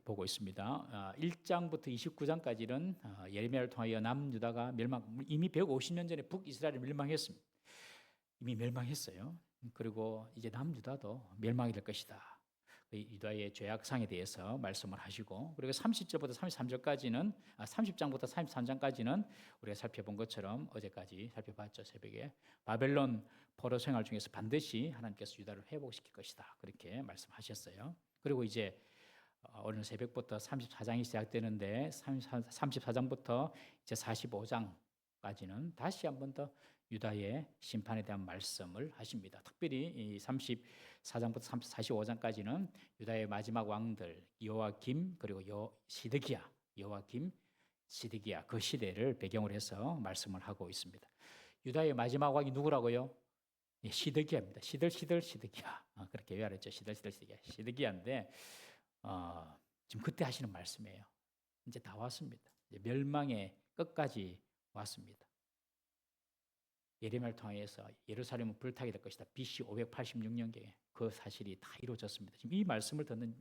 보고 있습니다. 1장부터 29장까지는 예레미야를 통하여 남유다가 이미 150년 전에 북이스라엘이 멸망했습니다. 이미 멸망했어요. 그리고 이제 남유다도 멸망이 될 것이다. 유다의 죄악상에 대해서 말씀을 하시고, 그리고 30절부터 33절까지는 30장부터 33장까지는 우리가 살펴본 것처럼 어제까지 살펴봤죠. 새벽에 바벨론 포로 생활 중에서 반드시 하나님께서 유다를 회복시킬 것이다. 그렇게 말씀하셨어요. 그리고 이제 오늘 새벽부터 34장이 시작되는데 34장부터 이제 45장까지는 다시 한 번 더 유다의 심판에 대한 말씀을 하십니다. 특별히 이 34장부터 45장까지는 유다의 마지막 왕들 여호와김 그리고 여호와김, 시드기야 그 시대를 배경으로 해서 말씀을 하고 있습니다. 유다의 마지막 왕이 누구라고요? 시드기야입니다. 시드기야. 그렇게 외워냈죠. 시드기야. 시드기야인데 지금 그때 하시는 말씀이에요. 이제 다 왔습니다. 이제 멸망의 끝까지 왔습니다. 예레미야를 통해서 예루살렘은 불타게 될 것이다. BC 586년경에 그 사실이 다 이루어졌습니다. 지금 이 말씀을 듣는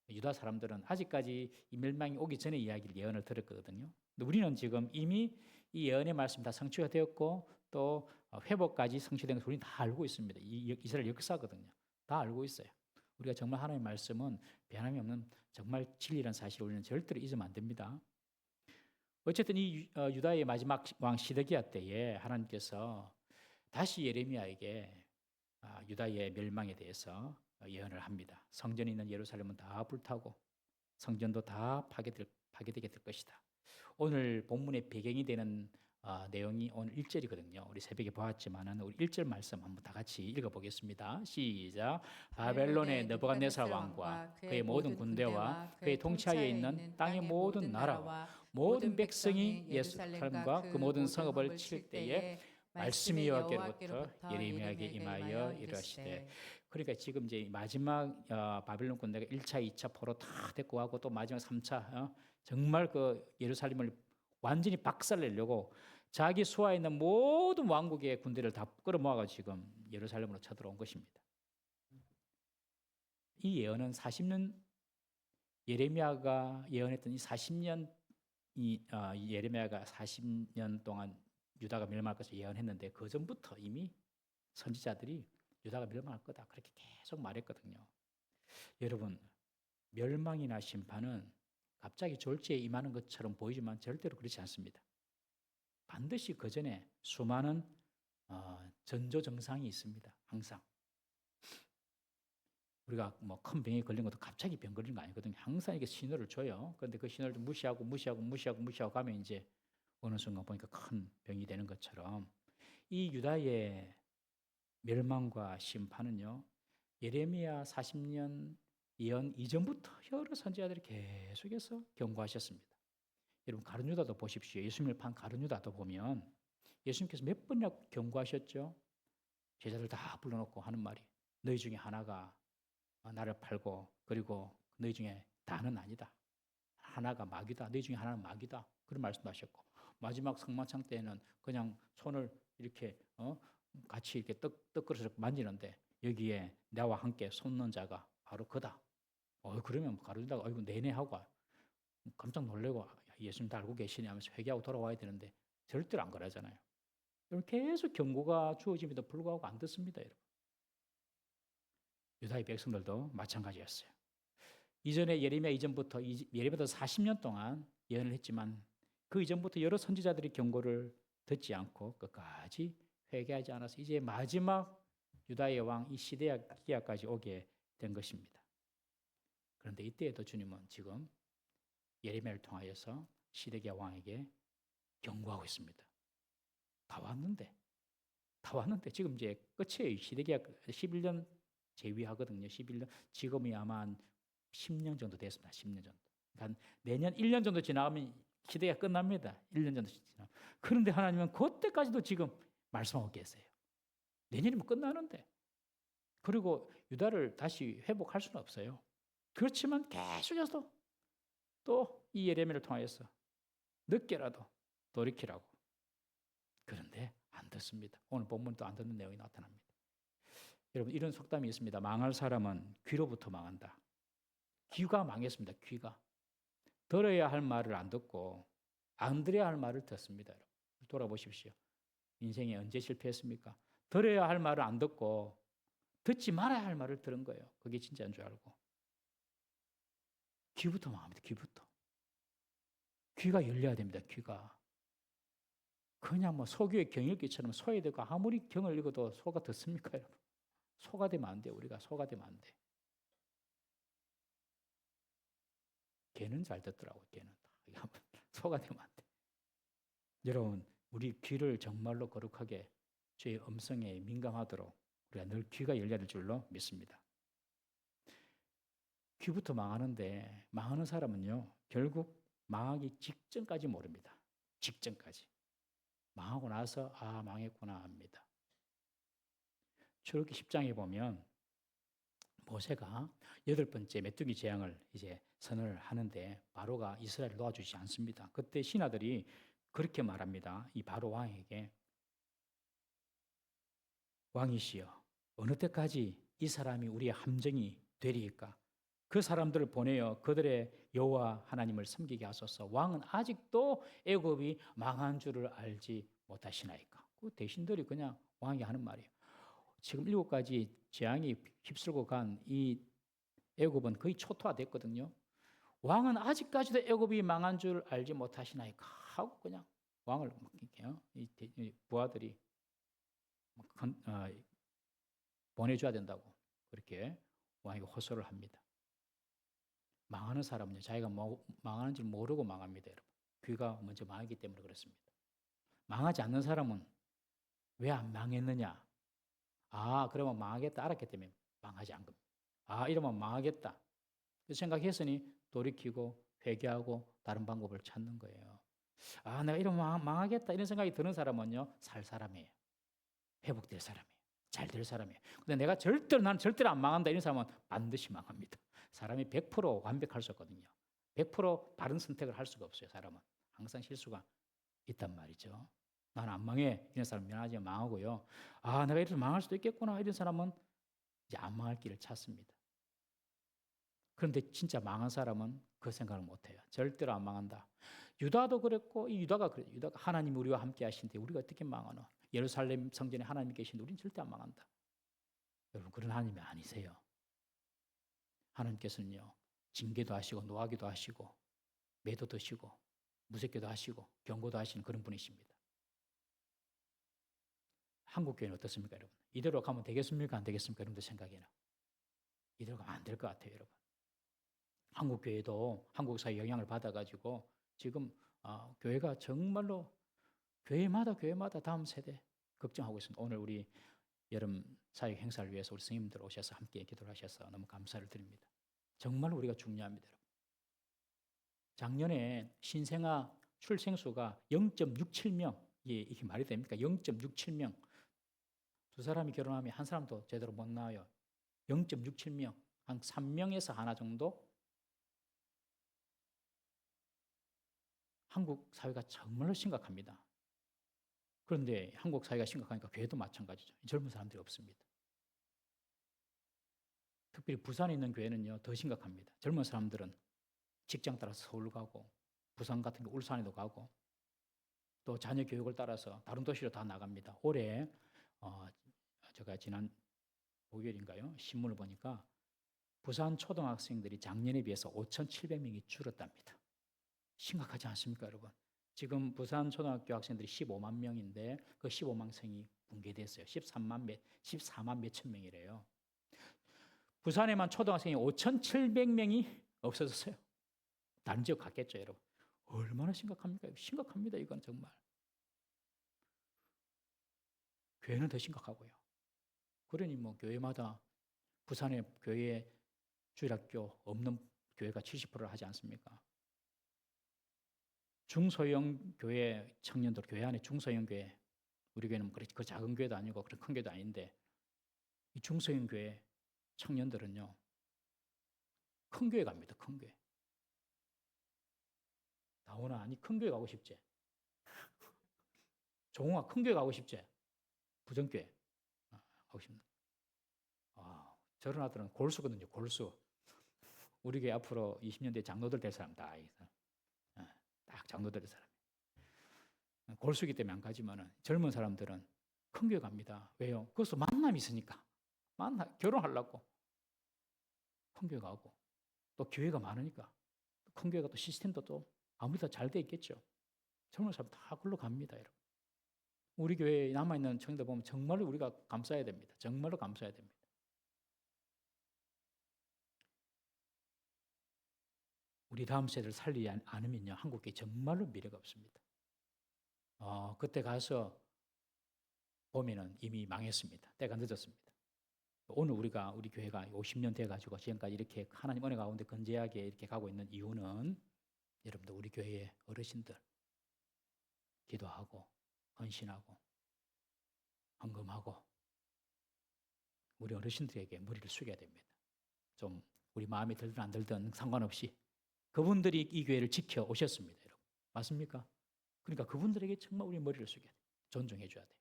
유다 사람들은 아직까지 이 멸망이 오기 전에 이야기를 예언을 들었거든요. 근데 우리는 지금 이미 이 예언의 말씀 다 성취가 되었고 또 회복까지 성취된 것을 우리는 다 알고 있습니다. 이 이스라엘 역사거든요. 다 알고 있어요. 우리가 정말 하나님의 말씀은 변함이 없는 정말 진리라는 사실을 우리는 절대로 잊으면 안 됩니다. 어쨌든 이 유다의 마지막 왕 시드기야 때에 하나님께서 다시 예레미야에게 유다의 멸망에 대해서 예언을 합니다. 성전이 있는 예루살렘은 다 불타고 성전도 다 파괴되게 될 것이다. 오늘 본문의 배경이 되는 내용이 오늘 1절이거든요. 우리 새벽에 보았지만 우리 1절 말씀 한번 다 같이 읽어보겠습니다. 시작. 바벨론의 느부갓네살 왕과 그의 모든 군대와 그의 통치하에 있는 땅의 모든 나라와 모든 백성이 예루살렘과 그 모든 성읍을 칠 때에 말씀이 여호와께로부터 예레미야에게 임하여 이르시되. 그러니까 지금 이제 마지막 바벨론 군대가 1차, 2차 포로 다 데리고 가고 또 마지막 3차 정말 그 예루살렘을 완전히 박살내려고 자기 수하에 있는 모든 왕국의 군대를 다 끌어모아가지고 지금 예루살렘으로 쳐들어온 것입니다. 이 예언은 40년 예레미야가 예언했던 이 40년 예레미야가 40년 동안 유다가 멸망할 것을 예언했는데 그 전부터 이미 선지자들이 유다가 멸망할 거다 그렇게 계속 말했거든요. 여러분, 멸망이나 심판은 갑자기 졸지에 임하는 것처럼 보이지만 절대로 그렇지 않습니다. 반드시 그 전에 수많은 전조증상이 있습니다. 항상. 우리가 뭐 큰 병에 걸린 것도 갑자기 병 걸린 거 아니거든요. 항상 이게 신호를 줘요. 그런데 그 신호를 무시하고 가면 이제 어느 순간 보니까 큰 병이 되는 것처럼 이 유다의 멸망과 심판은요, 예레미야 40년 예언 이전부터 여러 선지자들이 계속해서 경고하셨습니다. 여러분, 가룟 유다도 보십시오. 예수님을 판 가룟 유다도 보면 예수님께서 몇 번이나 경고하셨죠. 제자들 다 불러놓고 하는 말이 너희 중에 하나가 나를 팔고 그리고 너희 중에 다는 아니다. 하나가 마귀다. 너희 중에 하나는 마귀다. 그런 말씀도 하셨고, 마지막 성만찬 때에는 그냥 손을 이렇게 같이 이렇게 떡그릇을 만지는데 여기에 나와 함께 손 넣은 자가 바로 그다. 그러면 가룟 유다가 이거 내내 하고 깜짝 놀래고 예수님 다 알고 계시네 하면서 회개하고 돌아와야 되는데 절대로 안 그러잖아요. 여러분, 계속 경고가 주어짐에도 불구하고 안 듣습니다. 여러분. 유다의 백성들도 마찬가지였어요. 이전에 예레미야 이전부터 예레미야도 40년 동안 예언을 했지만 그 이전부터 여러 선지자들이 경고를 듣지 않고 끝까지 회개하지 않아서 이제 마지막 유다의 왕 이 시드기야까지 오게 된 것입니다. 그런데 이때에도 주님은 지금 예레미야를 통하여서 시드기야 왕에게 경고하고 있습니다. 다 왔는데 지금 이제 끝이에요. 시드기야 11년 재위하거든요. 11년. 지금이 아마 한 10년 정도 됐습니다. 10년 정도. 그러니까 내년 1년 정도 지나가면 시대가 끝납니다. 1년 정도 지나면. 그런데 하나님은 그때까지도 지금 말씀하고 계세요. 내년이면 끝나는데. 그리고 유다를 다시 회복할 수는 없어요. 그렇지만 계속해서 또 이 예레미야를 통해서 늦게라도 돌이키라고. 그런데 안 듣습니다. 오늘 본문도 안 듣는 내용이 나타납니다. 여러분, 이런 속담이 있습니다. 망할 사람은 귀로부터 망한다. 귀가 망했습니다. 귀가. 들어야 할 말을 안 듣고 안 들어야 할 말을 듣습니다. 여러분. 돌아보십시오. 인생에 언제 실패했습니까? 들어야 할 말을 안 듣고 듣지 말아야 할 말을 들은 거예요. 그게 진짜인 줄 알고. 귀부터 망합니다. 귀부터. 귀가 열려야 됩니다. 귀가. 그냥 뭐 소규의 경읽기처럼 소에 듣고 아무리 경을 읽어도 소가 듣습니까, 여러분? 소가 되면 안 돼. 우리가 소가 되면 안 돼. 개는 잘 듣더라고요. 개는. 소가 되면 안 돼. 여러분, 우리 귀를 정말로 거룩하게 주의 음성에 민감하도록 우리가 늘 귀가 열려야 될 줄로 믿습니다. 귀부터 망하는데 망하는 사람은요, 결국 망하기 직전까지 모릅니다. 직전까지. 망하고 나서 아, 망했구나 합니다. 출애굽기 10장에 보면 모세가 8번째 메뚜기 재앙을 이제 선언을 하는데 바로가 이스라엘을 도와주지 않습니다. 그때 신하들이 그렇게 말합니다. 이 바로 왕에게 왕이시여 어느 때까지 이 사람이 우리의 함정이 되리이까? 그 사람들을 보내어 그들의 여호와 하나님을 섬기게 하소서. 왕은 아직도 애굽이 망한 줄을 알지 못하시나이까? 그 대신들이 그냥 왕이 하는 말이에요. 지금 7가지 재앙이 휩쓸고 간 이 애굽은 거의 초토화됐거든요. 왕은 아직까지도 애굽이 망한 줄 알지 못하시나이까? 하고 그냥 왕을 이 부하들이 보내줘야 된다고 그렇게 왕에게 호소를 합니다. 망하는 사람은요, 자기가 망하는 줄 모르고 망합니다, 여러분. 귀가 먼저 망하기 때문에 그렇습니다. 망하지 않는 사람은 왜 안 망했느냐? 아, 그러면 망하겠다 알았기 때문에 망하지 않은 겁니다. 아, 이러면 망하겠다 생각했으니 돌이키고 회개하고 다른 방법을 찾는 거예요. 아, 내가 이러면 망하겠다 이런 생각이 드는 사람은요, 살 사람이에요. 회복될 사람이에요. 잘 될 사람이에요. 근데 나는 절대로 안 망한다 이런 사람은 반드시 망합니다. 사람이 100% 완벽할 수 없거든요. 100% 바른 선택을 할 수가 없어요. 사람은 항상 실수가 있단 말이죠. 나는 안 망해 이런 사람 미안하지만 망하고요. 아, 내가 이래서 망할 수도 있겠구나 이런 사람은 이제 안 망할 길을 찾습니다. 그런데 진짜 망한 사람은 그 생각을 못해요. 절대로 안 망한다. 유다도 그랬고 이 유다가 그래요. 유다가 하나님 우리와 함께 하신데 우리가 어떻게 망하노? 예루살렘 성전에 하나님 계신데 우리는 절대 안 망한다. 여러분 그런 하나님이 아니세요. 하나님께서는요, 징계도 하시고 노하기도 하시고 매도 드시고 무색계도 하시고 경고도 하시는 그런 분이십니다. 한국교회는 어떻습니까, 여러분? 이대로 가면 되겠습니까? 안 되겠습니까? 여러분들 생각에는 이대로 가면 안 될 것 같아요, 여러분. 한국교회도 한국 사회 영향을 받아가지고 지금 교회가 정말로 교회마다 다음 세대 걱정하고 있습니다. 오늘 우리 여름 사역 행사를 위해서 우리 스님들 오셔서 함께 기도를 하셔서 너무 감사를 드립니다. 정말 우리가 중요합니다, 여러분. 작년에 신생아 출생수가 0.67명, 이게 말이 됩니까? 0.67명. 두 사람이 결혼하면 한 사람도 제대로 못 나와요. 0.67명, 한 3명에서 하나 정도. 한국 사회가 정말로 심각합니다. 그런데 한국 사회가 심각하니까 교회도 마찬가지죠. 젊은 사람들이 없습니다. 특별히 부산에 있는 교회는요, 더 심각합니다. 젊은 사람들은 직장 따라서 서울 가고, 부산 같은 게 울산에도 가고, 또 자녀 교육을 따라서 다른 도시로 다 나갑니다. 올해 제가 지난 목요일인가요? 신문을 보니까 부산 초등학생들이 작년에 비해서 5,700명이 줄었답니다. 심각하지 않습니까, 여러분? 지금 부산 초등학교 학생들이 15만 명인데 그 15만 생이 붕괴됐어요. 14만 몇천 명이래요. 부산에만 초등학생이 5,700명이 없어졌어요. 다른 지역 갔겠죠, 여러분. 얼마나 심각합니까? 심각합니다, 이건 정말. 교회는 더 심각하고요. 그러니 뭐 교회마다 부산에 교회에 주일학교 없는 교회가 70%를 하지 않습니까? 중소형 교회 청년들, 교회 안에 중소형 교회, 우리 교회는 그 작은 교회도 아니고 그런 큰 교회도 아닌데 이 중소형 교회 청년들은요, 큰 교회 갑니다. 큰 교회. 나오나 아니 큰 교회 가고 싶지? 종아 큰 교회 가고 싶지? 부정교회 가고 싶나? 저런 아들은 골수거든요. 골수. 우리 교회 앞으로 20년 뒤에 장로들 될 사람 다 있어. 딱 장로들 될 사람. 골수기 때문에 안 가지만은 젊은 사람들은 큰 교회 갑니다. 왜요? 거기서 만남이 있으니까. 결혼하려고 큰 교회 가고 또 교회가 많으니까 큰 교회가 또 시스템도 또 아무리 다 잘 돼 있겠죠. 젊은 사람 다 글로 갑니다, 여러분. 우리 교회에 남아있는 청년들 보면 정말로 우리가 감사해야 됩니다. 정말로 감사해야 됩니다. 우리 다음 세대를 살리지 않으면요, 한국에 정말로 미래가 없습니다. 그때 가서 보면은 이미 망했습니다. 때가 늦었습니다. 오늘 우리 교회가 50년 돼가지고 지금까지 이렇게 하나님 은혜 가운데 건재하게 이렇게 가고 있는 이유는 여러분들 우리 교회의 어르신들 기도하고 헌신하고 헌금하고 우리 어르신들에게 머리를 숙여야 됩니다. 좀 우리 마음에 들든 안 들든 상관없이 그분들이 이 교회를 지켜 오셨습니다, 여러분. 맞습니까? 그러니까 그분들에게 정말 우리 머리를 숙여야 돼요. 존중해 줘야 돼요.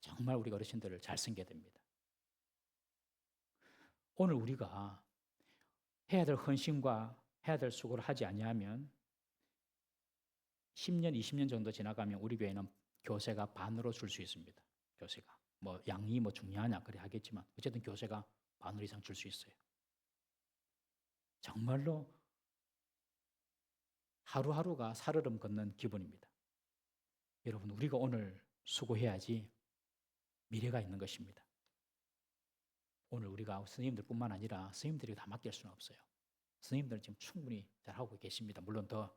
정말 우리 어르신들을 잘 섬겨야 됩니다. 오늘 우리가 해야 될 헌신과 해야 될 수고를 하지 아니하면 10년, 20년 정도 지나가면 우리 교회는 교세가 반으로 줄 수 있습니다. 교세가. 양이 중요하냐 그래 하겠지만 어쨌든 교세가 반으로 이상 줄 수 있어요. 정말로 하루하루가 살얼음 걷는 기분입니다. 여러분, 우리가 오늘 수고해야지 미래가 있는 것입니다. 오늘 우리가 스님들뿐만 아니라 스님들이 다 맡길 수는 없어요. 스님들은 지금 충분히 잘하고 계십니다. 물론 더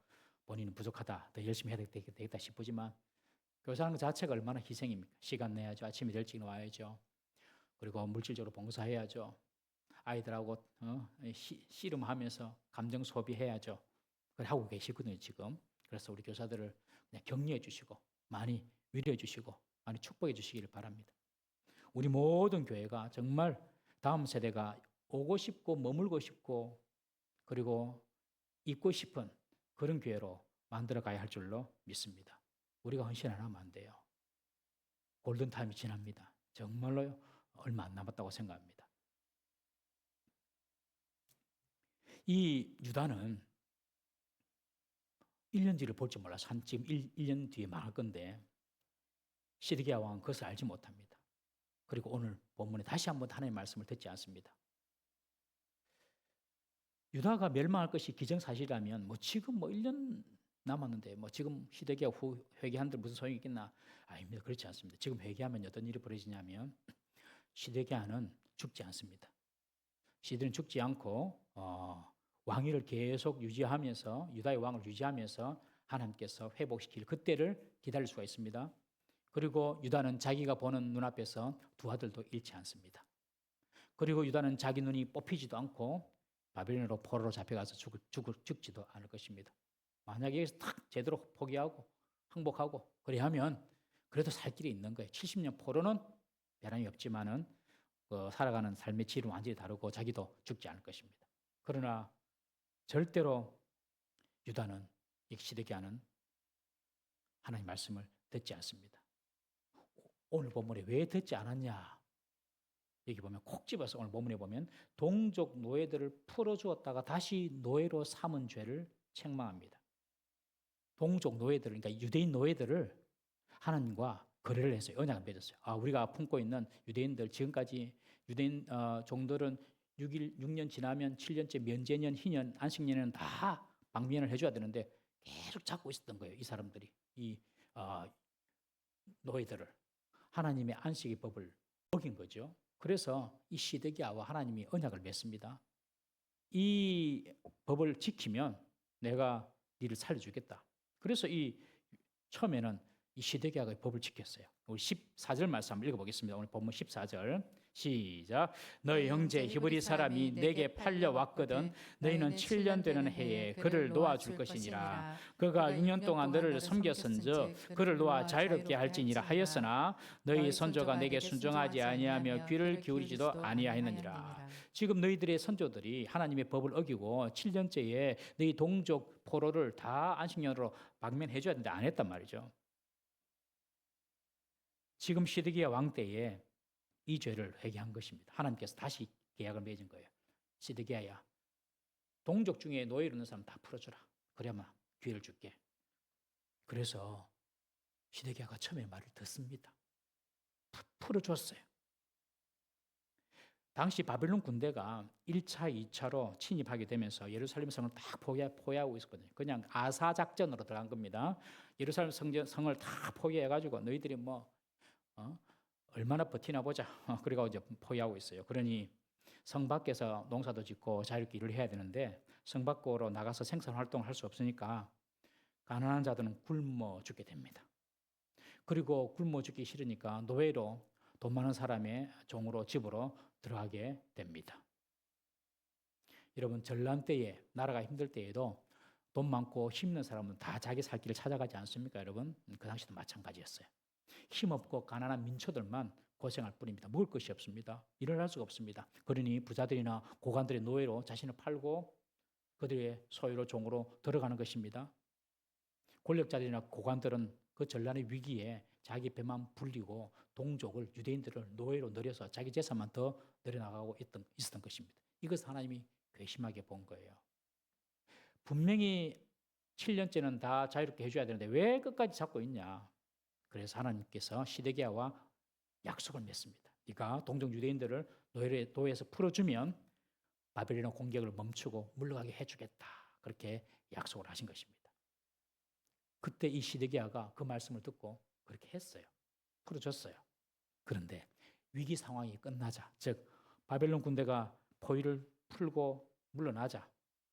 본인은 부족하다, 더 열심히 해야 되겠다 싶지만 교사하는 것 자체가 얼마나 희생입니까? 시간 내야죠. 아침에 일찍 나와야죠. 그리고 물질적으로 봉사해야죠. 아이들하고 씨름하면서 감정 소비해야죠. 그걸 하고 계시거든요, 지금. 그래서 우리 교사들을 그냥 격려해 주시고 많이 위로해 주시고 많이 축복해 주시기를 바랍니다. 우리 모든 교회가 정말 다음 세대가 오고 싶고 머물고 싶고 그리고 있고 싶은 그런 교회로 만들어 가야 할 줄로 믿습니다. 우리가 헌신 안 하면 안 돼요. 골든타임이 지납니다. 정말로 얼마 안 남았다고 생각합니다. 이 유다는 1년 뒤를 볼 줄 몰라서 지금 1년 뒤에 망할 건데 시드기야 왕은 그것을 알지 못합니다. 그리고 오늘 본문에 다시 한번 하나님의 말씀을 듣지 않습니다. 유다가 멸망할 것이 기정사실이라면 지금 1년 남았는데 지금 시드기야 후 회개하는데 무슨 소용이 있겠나? 아닙니다. 그렇지 않습니다. 지금 회개하면 어떤 일이 벌어지냐면 시드기야는 죽지 않습니다. 시드는 죽지 않고 왕위를 계속 유지하면서 유다의 왕을 유지하면서 하나님께서 회복시킬 그때를 기다릴 수가 있습니다. 그리고 유다는 자기가 보는 눈앞에서 두 아들도 잃지 않습니다. 그리고 유다는 자기 눈이 뽑히지도 않고 바벨론으로 포로로 잡혀가서 죽지도 않을 것입니다. 만약에 여기서 딱 제대로 포기하고 항복하고 그래 하면 그래도 살 길이 있는 거예요. 70년 포로는 변함이 없지만은 살아가는 삶의 질은 완전히 다르고 자기도 죽지 않을 것입니다. 그러나 절대로 유다는 시드기야는 하나님의 말씀을 듣지 않습니다. 오늘 본문에 왜 듣지 않았냐? 여기 보면 콕 집어서 오늘 본문에 보면 동족 노예들을 풀어주었다가 다시 노예로 삼은 죄를 책망합니다. 동족 노예들을, 그러니까 유대인 노예들을 하나님과 거래를 했어요. 언약을 맺었어요. 우리가 품고 있는 유대인들, 지금까지 유대인 종들은 6년 지나면 7년째 면제년, 희년, 안식년에는 다 방면을 해줘야 되는데 계속 잡고 있었던 거예요. 이 사람들이, 이 노예들을. 하나님의 안식의 법을 어긴 거죠. 그래서 이 시드기야와 하나님이 언약을 맺습니다. 이 법을 지키면 내가 너를 살려주겠다. 그래서 처음에는 이 시드기야가 법을 지켰어요. 우리 14절 말씀 한번 읽어보겠습니다. 오늘 본문 14절 시작. 너희 형제 히브리 사람이 내게 팔려왔거든 너희는 7년 되는 해에 그를 놓아줄 것이니라. 그가 6년 동안 너를 섬겼은즉 그를 놓아 자유롭게 할지니라 하였으나 너희 선조가 내게 순종하지 아니하며 귀를 기울이지도 아니하였느니라. 지금 너희들의 선조들이 하나님의 법을 어기고 7년째에 너희 동족 포로를 다 안식년으로 방면해 줘야 되는데 안 했단 말이죠. 지금 시드기야 왕 때에 이 죄를 회개한 것입니다. 하나님께서 다시 계약을 맺은 거예요. 시드기야야, 동족 중에 노예로 있는 사람 다 풀어주라. 그래야만 기회를 줄게. 그래서 시드기야가 처음에 말을 듣습니다. 풀어줬어요. 당시 바벨론 군대가 1차, 2차로 침입하게 되면서 예루살렘 성을 딱 포위하고 있었거든요. 그냥 아사 작전으로 들어간 겁니다. 예루살렘 성을 다 포위해가지고 너희들이 얼마나 버티나 보자. 그래가지고 이제 포위하고 있어요. 그러니 성 밖에서 농사도 짓고 자유롭게 일을 해야 되는데 성 밖으로 나가서 생산 활동을 할 수 없으니까 가난한 자들은 굶어 죽게 됩니다. 그리고 굶어 죽기 싫으니까 노예로 돈 많은 사람의 종으로 집으로 들어가게 됩니다. 여러분, 전란 때에 나라가 힘들 때에도 돈 많고 힘있는 사람은 다 자기 살 길을 찾아가지 않습니까, 여러분? 그 당시도 마찬가지였어요. 힘없고 가난한 민초들만 고생할 뿐입니다. 먹을 것이 없습니다. 일을 할 수가 없습니다. 그러니 부자들이나 고관들의 노예로 자신을 팔고 그들의 소유로 종으로 들어가는 것입니다. 권력자들이나 고관들은 그 전란의 위기에 자기 배만 불리고 동족을, 유대인들을 노예로 늘여서 자기 재산만 더 늘여나가고 있었던 것입니다. 이것을 하나님이 괘씸하게 본 거예요. 분명히 7년째는 다 자유롭게 해줘야 되는데 왜 끝까지 잡고 있냐. 그래서 하나님께서 시드기야와 약속을 맺습니다. 네가 동족 유대인들을 노예에서 풀어주면 바벨론 공격을 멈추고 물러가게 해주겠다. 그렇게 약속을 하신 것입니다. 그때 이 시드기야가 그 말씀을 듣고 그렇게 했어요. 풀어줬어요. 그런데 위기 상황이 끝나자, 즉 바벨론 군대가 포위를 풀고 물러나자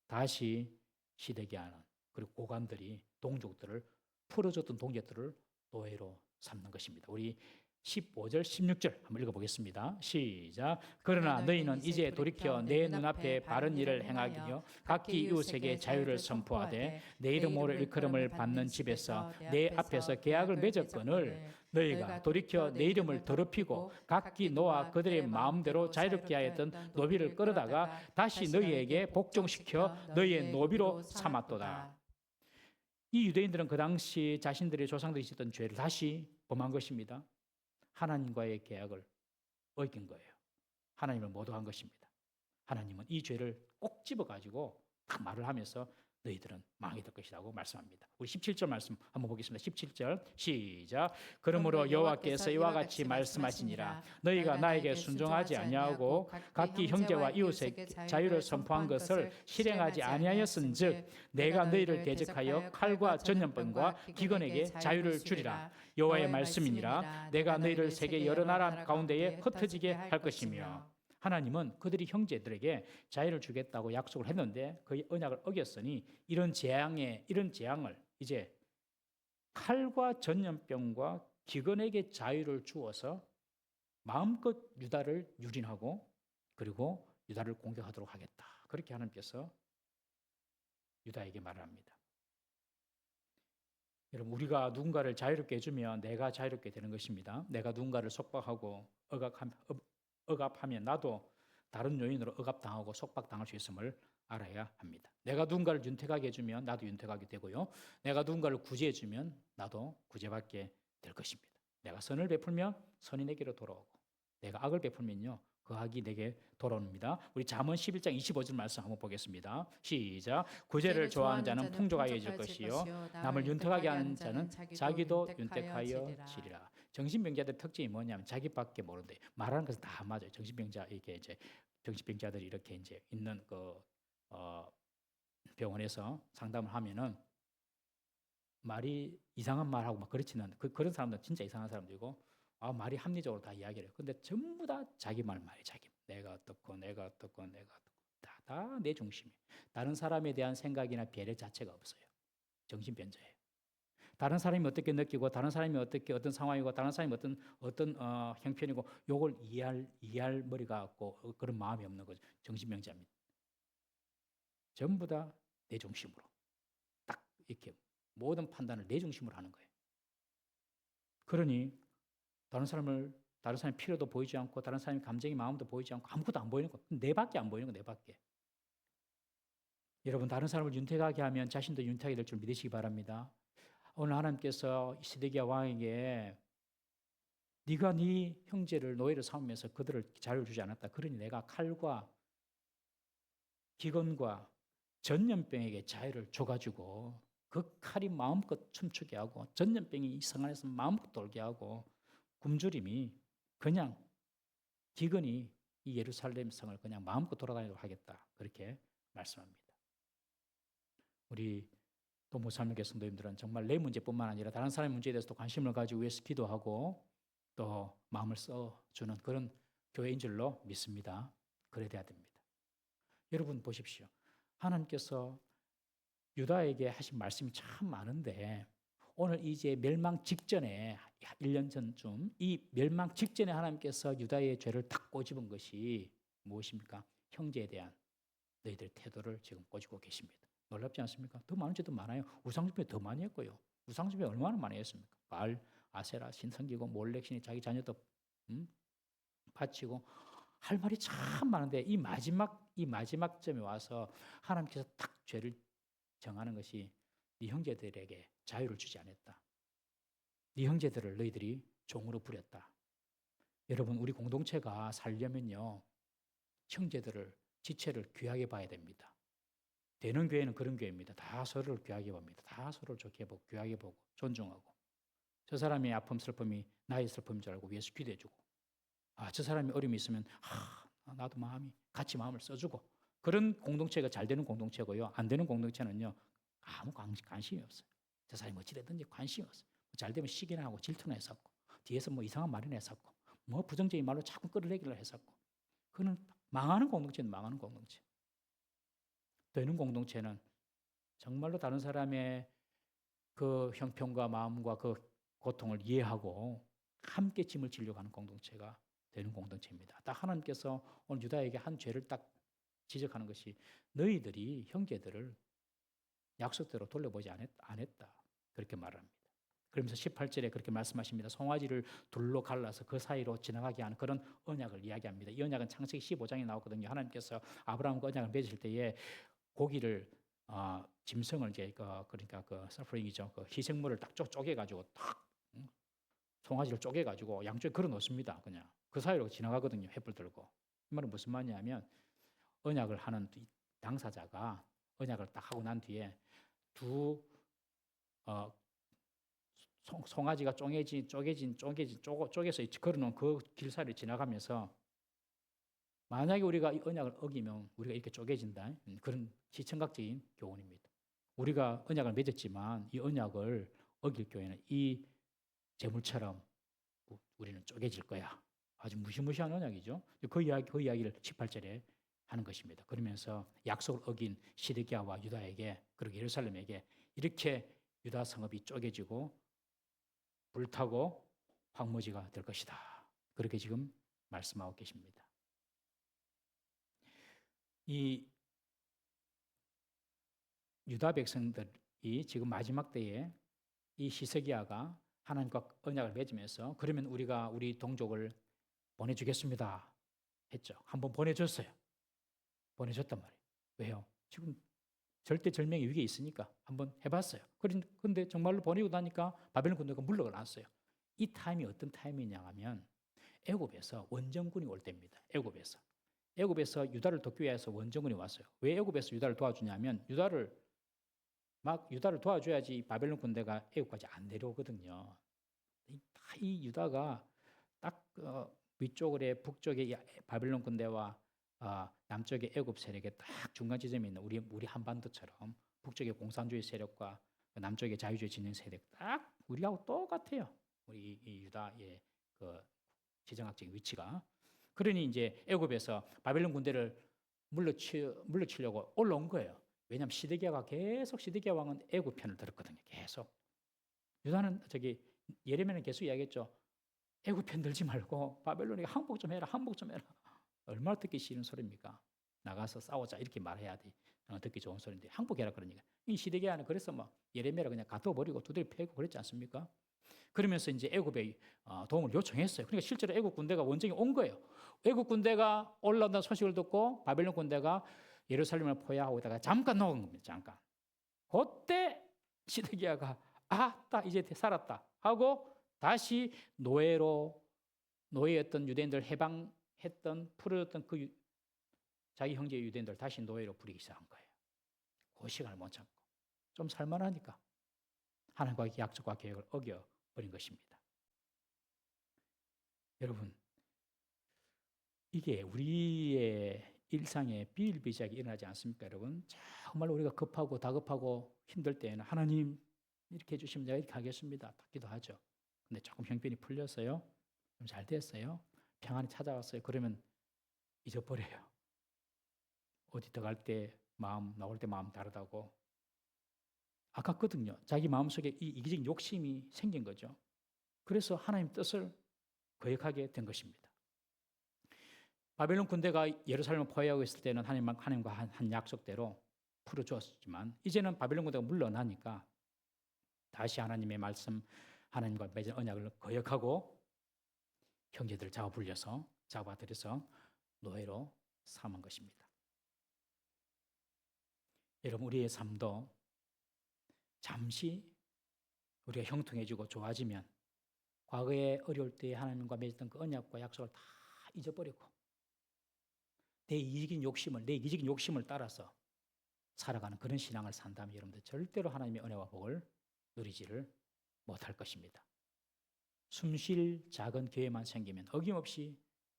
다시 시드기야는 그리고 고관들이 동족들을 풀어줬던 동족들을 노예로 삼는 것입니다. 우리 15절, 16절 한번 읽어보겠습니다. 시작. 그러나 너희는 이제 돌이켜 내 눈앞에 바른 일을 행하기며 각기 이웃에게 자유를 선포하되 내 이름으로 일컬음을 받는 집에서 내 앞에서 계약을 맺었거늘 너희가 돌이켜 내 이름을 더럽히고 각기 너와 그들의 마음대로 자유롭게 하였던 노비를 끌어다가 다시 너희에게 복종시켜 너희의 노비로 삼았도다. 이 유대인들은 그 당시 자신들의 조상들이 짓던 죄를 다시 범한 것입니다. 하나님과의 계약을 어긴 거예요. 하나님을 모독한 것입니다. 하나님은 이 죄를 꼭 집어가지고 딱 말을 하면서 너희들은 망이 될 것이라고 말씀합니다. 우리 17절 말씀 한번 보겠습니다. 17절 시작. 그러므로 여호와께서 이와 같이 말씀하시니라. 너희가 나에게 순종하지 아니하고 각기 형제와 이웃에게 자유를 선포한 것을 실행하지 아니하였은즉 내가 너희를 대적하여 칼과 전염병과 기근에게 자유를 주리라. 여호와의 말씀이니라. 내가 너희를 세계 여러 나라 가운데에 흩어지게 할 것이며. 하나님은 그들이 형제들에게 자유를 주겠다고 약속을 했는데 그 언약을 어겼으니 이런 재앙을 이제 칼과 전염병과 기근에게 자유를 주어서 마음껏 유다를 유린하고 그리고 유다를 공격하도록 하겠다. 그렇게 하나님께서 유다에게 말을 합니다. 여러분, 우리가 누군가를 자유롭게 해주면 내가 자유롭게 되는 것입니다. 내가 누군가를 속박하고 억압하면 나도 다른 요인으로 억압당하고 속박당할 수 있음을 알아야 합니다. 내가 누군가를 윤택하게 해주면 나도 윤택하게 되고요. 내가 누군가를 구제해주면 나도 구제받게 될 것입니다. 내가 선을 베풀면 선이 내게로 돌아오고 내가 악을 베풀면요 그 악이 내게 돌아옵니다. 우리 잠언 11장 25절 말씀 한번 보겠습니다. 시작. 구제를 좋아하는 자는 풍족하게 해줄 것이요 남을 윤택하게 하는 자는 자기도 윤택하여 지리라. 정신병자들 특징이 뭐냐면 자기밖에 모르는데 말하는 것은 다 맞아요. 정신병자 이게 이제 정신병자들이 이렇게 이제 있는 병원에서 상담을 하면은 말이 이상한 말하고 막 그렇지는 그런 사람들은 진짜 이상한 사람들이고 말이 합리적으로 다 이야기를 해요. 근데 전부 다 자기 말이에요. 자기 내가 어떻고 다 내 중심이에요. 다른 사람에 대한 생각이나 배려 자체가 없어요. 정신병자예요. 다른 사람이 어떻게 느끼고 다른 사람이 어떤 상황이고 다른 사람이 어떤 형편이고 요걸 이해할 머리가 없고 그런 마음이 없는 거죠. 정신병자입니다. 전부 다 내 중심으로 딱 이렇게 모든 판단을 내 중심으로 하는 거예요. 그러니 다른 사람의 필요도 보이지 않고 다른 사람의 감정이 마음도 보이지 않고 아무것도 안 보이는 거. 내밖에 안 보이는 거 내밖에. 여러분 다른 사람을 윤택하게 하면 자신도 윤택하게 될 줄 믿으시기 바랍니다. 오늘 하나님께서 시드기야 왕에게 네가 네 형제를 노예로 삼으면서 그들을 자유를 주지 않았다. 그러니 내가 칼과 기근과 전염병에게 자유를 줘가지고 그 칼이 마음껏 춤추게 하고 전염병이 성 안에서 마음껏 돌게 하고 굶주림이 그냥 기근이 이 예루살렘 성을 그냥 마음껏 돌아다니도록 하겠다. 그렇게 말씀합니다. 우리 또 모살교회 성도님들은 정말 내 문제뿐만 아니라 다른 사람의 문제에 대해서도 관심을 가지고 위해서 기도하고 또 마음을 써주는 그런 교회인 줄로 믿습니다. 그래야 됩니다. 여러분 보십시오. 하나님께서 유다에게 하신 말씀이 참 많은데 오늘 이제 멸망 직전에 1년 전쯤 이 멸망 직전에 하나님께서 유다의 죄를 딱 꼬집은 것이 무엇입니까? 형제에 대한 너희들의 태도를 지금 꼬집고 계십니다. 놀랍지 않습니까? 더 많은 죄도 많아요. 우상숭배 더 많이 했고요. 우상숭배 얼마나 많이 했습니까? 바알, 아세라, 신 섬기고 몰렉 신이 자기 자녀도 바치고 할 말이 참 많은데 이 마지막 점에 와서 하나님께서 딱 죄를 정하는 것이 네 형제들에게 자유를 주지 않았다. 네 형제들을 너희들이 종으로 부렸다. 여러분 우리 공동체가 살려면요. 형제들을 지체를 귀하게 봐야 됩니다. 되는 교회는 그런 교회입니다. 다 서로를 귀하게 봅니다. 다 서로를 좋게 보고 귀하게 보고 존중하고 저 사람의 아픔 슬픔이 나의 슬픔인 줄 알고 위해서 기도해주고 저 사람이 어려움이 있으면 나도 같이 마음을 써주고 그런 공동체가 잘 되는 공동체고요. 안 되는 공동체는요. 아무 관심이 없어요. 저 사람이 어찌됐든지 관심이 없어요. 잘 되면 시기나 하고 질투나 했었고 뒤에서 뭐 이상한 말이나 했었고 뭐 부정적인 말로 자꾸 끌어내기를 했었고 그는 망하는 공동체는 망하는 공동체. 되는 공동체는 정말로 다른 사람의 그 형편과 마음과 그 고통을 이해하고 함께 짐을 지려고 하는 공동체가 되는 공동체입니다. 딱 하나님께서 오늘 유다에게 한 죄를 딱 지적하는 것이 너희들이 형제들을 약속대로 돌려보지 않았다. 그렇게 말합니다. 그러면서 18절에 그렇게 말씀하십니다. 송아지를 둘로 갈라서 그 사이로 지나가게 하는 그런 언약을 이야기합니다. 이 언약은 창세기 15장에 나오거든요. 하나님께서 아브라함과 언약을 맺으실 때에 고기를 짐승을 이제 그러니까 그 서프링이죠. 그 희생물을 딱 쪼개가지고 딱 송아지를 쪼개가지고 양쪽에 걸어 놓습니다. 그냥 그 사이로 지나가거든요. 횃불 들고. 이 말은 무슨 말이냐면 언약을 하는 당사자가 언약을 딱 하고 난 뒤에 송아지가 쪼개서 걸어놓은 그 길사를 지나가면서 만약에 우리가 이 언약을 어기면 우리가 이렇게 쪼개진다. 그런 시청각적인 교훈입니다. 우리가 언약을 맺었지만 이 언약을 어길 경우에는 이 재물처럼 우리는 쪼개질 거야. 아주 무시무시한 언약이죠. 그 이야기를 18절에 하는 것입니다. 그러면서 약속을 어긴 시드기야와 유다에게 그리고 예루살렘에게 이렇게 유다 성읍이 쪼개지고 불타고 황무지가 될 것이다. 그렇게 지금 말씀하고 계십니다. 이 유다 백성들이 지금 마지막 때에 이 시스기야가 하나님과 언약을 맺으면서 그러면 우리가 우리 동족을 보내주겠습니다 했죠. 한번 보내줬어요. 보내줬단 말이에요. 왜요? 지금 절대절명의 위기에 있으니까 한번 해봤어요. 그런데 정말로 보내고 나니까 바벨론 군대가 물러나왔어요. 이 타임이 어떤 타임이냐 하면 애굽에서 원정군이 올 때입니다. 애굽에서 유다를 돕기 위해서 원정군이 왔어요. 왜 애굽에서 유다를 도와주냐면 유다를 도와줘야지 바벨론 군대가 애굽까지 안 내려오거든요. 이 유다가 딱 위쪽에 북쪽에 바벨론 군대와 남쪽에 애굽 세력의 딱 중간 지점에 있는 우리 한반도처럼 북쪽의 공산주의 세력과 남쪽의 자유주의 진영 세력 딱 우리하고 똑같아요. 우리 이 유다의 그 지정학적인 위치가. 그러니 이제 애굽에서 바벨론 군대를 물러치려고 올라온 거예요. 왜냐하면 시드기야 왕은 애굽 편을 들었거든요. 계속. 유다는 예레미야는 계속 이야기했죠. 애굽 편 들지 말고 바벨론에게 항복 좀 해라. 얼마나 듣기 싫은 소리입니까? 나가서 싸우자 이렇게 말해야 돼. 듣기 좋은 소리인데 항복해라 그러니까. 이 시드기야는 그래서 예레미야를 그냥 가둬버리고 두드려 패고 그랬지 않습니까? 그러면서 이제 애굽에 도움을 요청했어요. 그러니까 실제로 애굽 군대가 원정에 온 거예요. 애굽 군대가 올라온다는 소식을 듣고 바벨론 군대가 예루살렘을 포위하고 있다가 잠깐 나온 겁니다. 잠깐. 그때 시드기야가 딱 이제 살았다 하고 다시 노예였던 유대인들 해방했던 풀어졌던 그 자기 형제 유대인들 다시 노예로 부리기 시작한 거예요. 그 시간을 못 참고 좀 살만하니까 하나님과의 약속과 계획을 어겨버린 것입니다. 여러분, 이게 우리의 일상에 비일비재하게 일어나지 않습니까, 여러분? 정말 우리가 급하고 다급하고 힘들 때에는 하나님 이렇게 해주시면 내가 이렇게 하겠습니다. 받기도 하죠. 근데 조금 형편이 풀렸어요. 좀 잘 됐어요. 평안이 찾아왔어요. 그러면 잊어버려요. 어디 들어갈 때 마음, 나올 때 마음 다르다고. 아깝거든요. 자기 마음속에 이 이기적인 욕심이 생긴 거죠. 그래서 하나님 뜻을 거역하게 된 것입니다. 바벨론 군대가 예루살렘을 포위하고 있을 때는 하나님과 한 약속대로 풀어주었지만 이제는 바벨론 군대가 물러나니까 다시 하나님의 말씀, 하나님과 맺은 언약을 거역하고 형제들을 잡아들여서 노예로 삼은 것입니다. 여러분, 우리의 삶도 잠시 우리가 형통해지고 좋아지면 과거에 어려울 때 하나님과 맺었던 그 언약과 약속을 다 잊어버리고 내 이기적인 욕심을 따라서 살아가는 그런 신앙을 산다면 여러분들 절대로 하나님의 은혜와 복을 누리지를 못할 것입니다. 숨쉴 작은 기회만 생기면 어김없이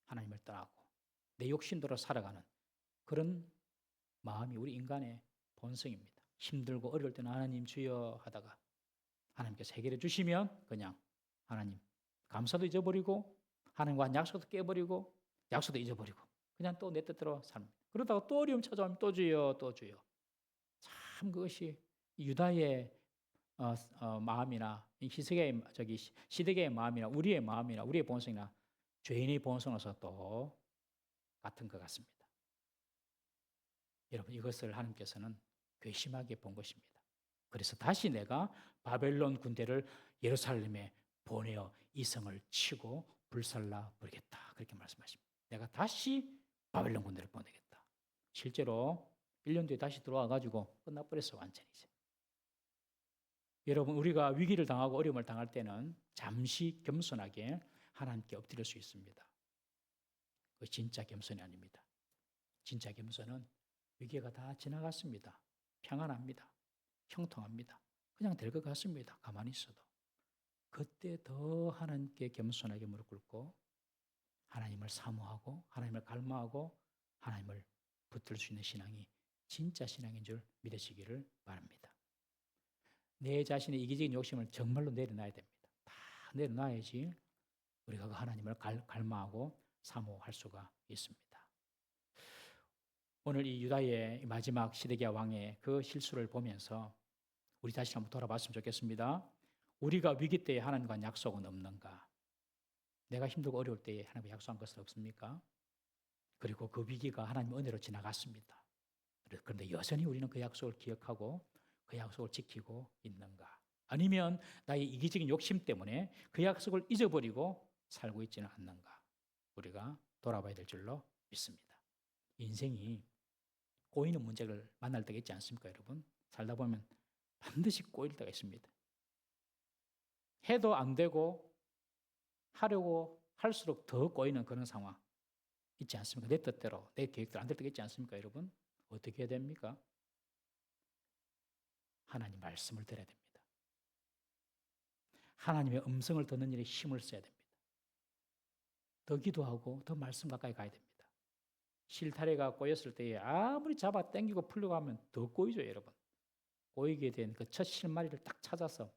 하나님을 떠나고 내 욕심대로 살아가는 그런 마음이 우리 인간의 본성입니다. 힘들고 어려울 때는 하나님 주여 하다가 하나님께서 해결해 주시면 그냥 하나님 감사도 잊어버리고 하나님과 한 약속도 깨버리고 약속도 잊어버리고 그냥 또 내 뜻대로 삽니다. 그러다가 또 어려움 찾아오면 또 주여 또 주여. 참 그것이 유다의 마음이나 시드기의 마음이나 우리의 마음이나 우리의 본성이나 죄인의 본성으로서 또 같은 것 같습니다. 여러분, 이것을 하나님께서는 괘씸하게 본 것입니다. 그래서 다시 내가 바벨론 군대를 예루살렘에 보내어 이 성을 치고 불살라 버리겠다. 그렇게 말씀하십니다. 내가 다시 바벨론 군대를 보내겠다. 실제로 1년 뒤에 다시 들어와가지고 끝나버렸어, 완전히 이제. 여러분, 우리가 위기를 당하고 어려움을 당할 때는 잠시 겸손하게 하나님께 엎드릴 수 있습니다. 그 진짜 겸손이 아닙니다. 진짜 겸손은 위기가 다 지나갔습니다. 평안합니다. 형통합니다. 그냥 될 것 같습니다. 가만히 있어도. 그때 더 하나님께 겸손하게 무릎 꿇고 하나님을 사모하고 하나님을 갈망하고 하나님을 붙들 수 있는 신앙이 진짜 신앙인 줄 믿으시기를 바랍니다. 내 자신의 이기적인 욕심을 정말로 내려놔야 됩니다. 다 내려놔야지 우리가 그 하나님을 갈망하고 사모할 수가 있습니다. 오늘 이 유다의 마지막 시드기야 왕의 그 실수를 보면서 우리 자신 한번 돌아봤으면 좋겠습니다. 우리가 위기 때에 하나님과 약속은 없는가? 내가 힘들고 어려울 때에 하나님과 약속한 것은 없습니까? 그리고 그 위기가 하나님의 은혜로 지나갔습니다. 그런데 여전히 우리는 그 약속을 기억하고 그 약속을 지키고 있는가? 아니면 나의 이기적인 욕심 때문에 그 약속을 잊어버리고 살고 있지는 않는가? 우리가 돌아봐야 될 줄로 믿습니다. 인생이 꼬이는 문제를 만날 때가 있지 않습니까, 여러분? 살다 보면 반드시 꼬일 때가 있습니다. 해도 안 되고 하려고 할수록 더 꼬이는 그런 상황 있지 않습니까? 내 뜻대로, 내 계획대로 안 될 때가 있지 않습니까, 여러분? 어떻게 해야 됩니까? 하나님 말씀을 들어야 됩니다. 하나님의 음성을 듣는 일에 힘을 써야 됩니다. 더 기도하고 더 말씀 가까이 가야 됩니다. 실타래가 꼬였을 때에 아무리 잡아 당기고 풀려고 하면 더 꼬이죠, 여러분. 꼬이게 된 그 첫 실마리를 딱 찾아서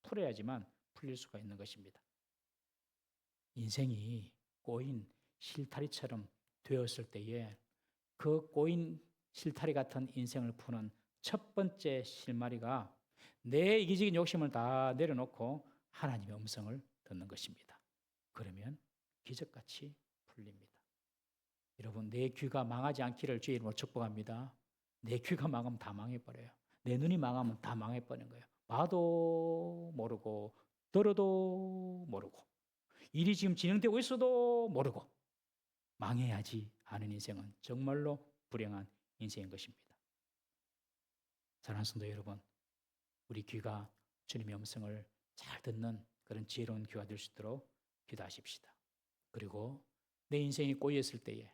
풀어야지만 풀릴 수가 있는 것입니다. 인생이 꼬인 실타리처럼 되었을 때에 그 꼬인 실타리 같은 인생을 푸는 첫 번째 실마리가 내 이기적인 욕심을 다 내려놓고 하나님의 음성을 듣는 것입니다. 그러면 기적같이 풀립니다. 여러분, 내 귀가 망하지 않기를 주의 이름으로 축복합니다. 내 귀가 망하면 다 망해버려요. 내 눈이 망하면 다 망해버리는 거예요. 봐도 모르고 들어도 모르고 일이 지금 진행되고 있어도 모르고 망해야지 하는 인생은 정말로 불행한 인생인 것입니다. 사랑하는 성도 여러분, 우리 귀가 주님의 음성을 잘 듣는 그런 지혜로운 귀가 될 수 있도록 기도하십시다. 그리고 내 인생이 꼬였을 때에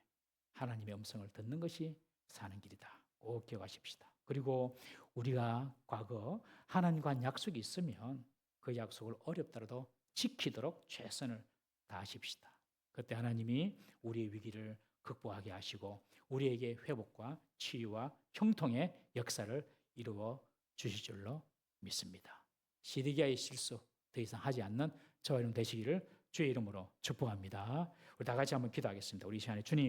하나님의 음성을 듣는 것이 사는 길이다. 꼭 기억하십시다. 그리고 우리가 과거 하나님과 한 약속이 있으면 그 약속을 어렵더라도 지키도록 최선을 다하십시다. 그때 하나님이 우리의 위기를 극복하게 하시고 우리에게 회복과 치유와 형통의 역사를 이루어 주실 줄로 믿습니다. 시드기야의 실수 더 이상 하지 않는 저와 여러분 되시기를 주의 이름으로 축복합니다. 우리 다 같이 한번 기도하겠습니다. 우리 이 시간에 주님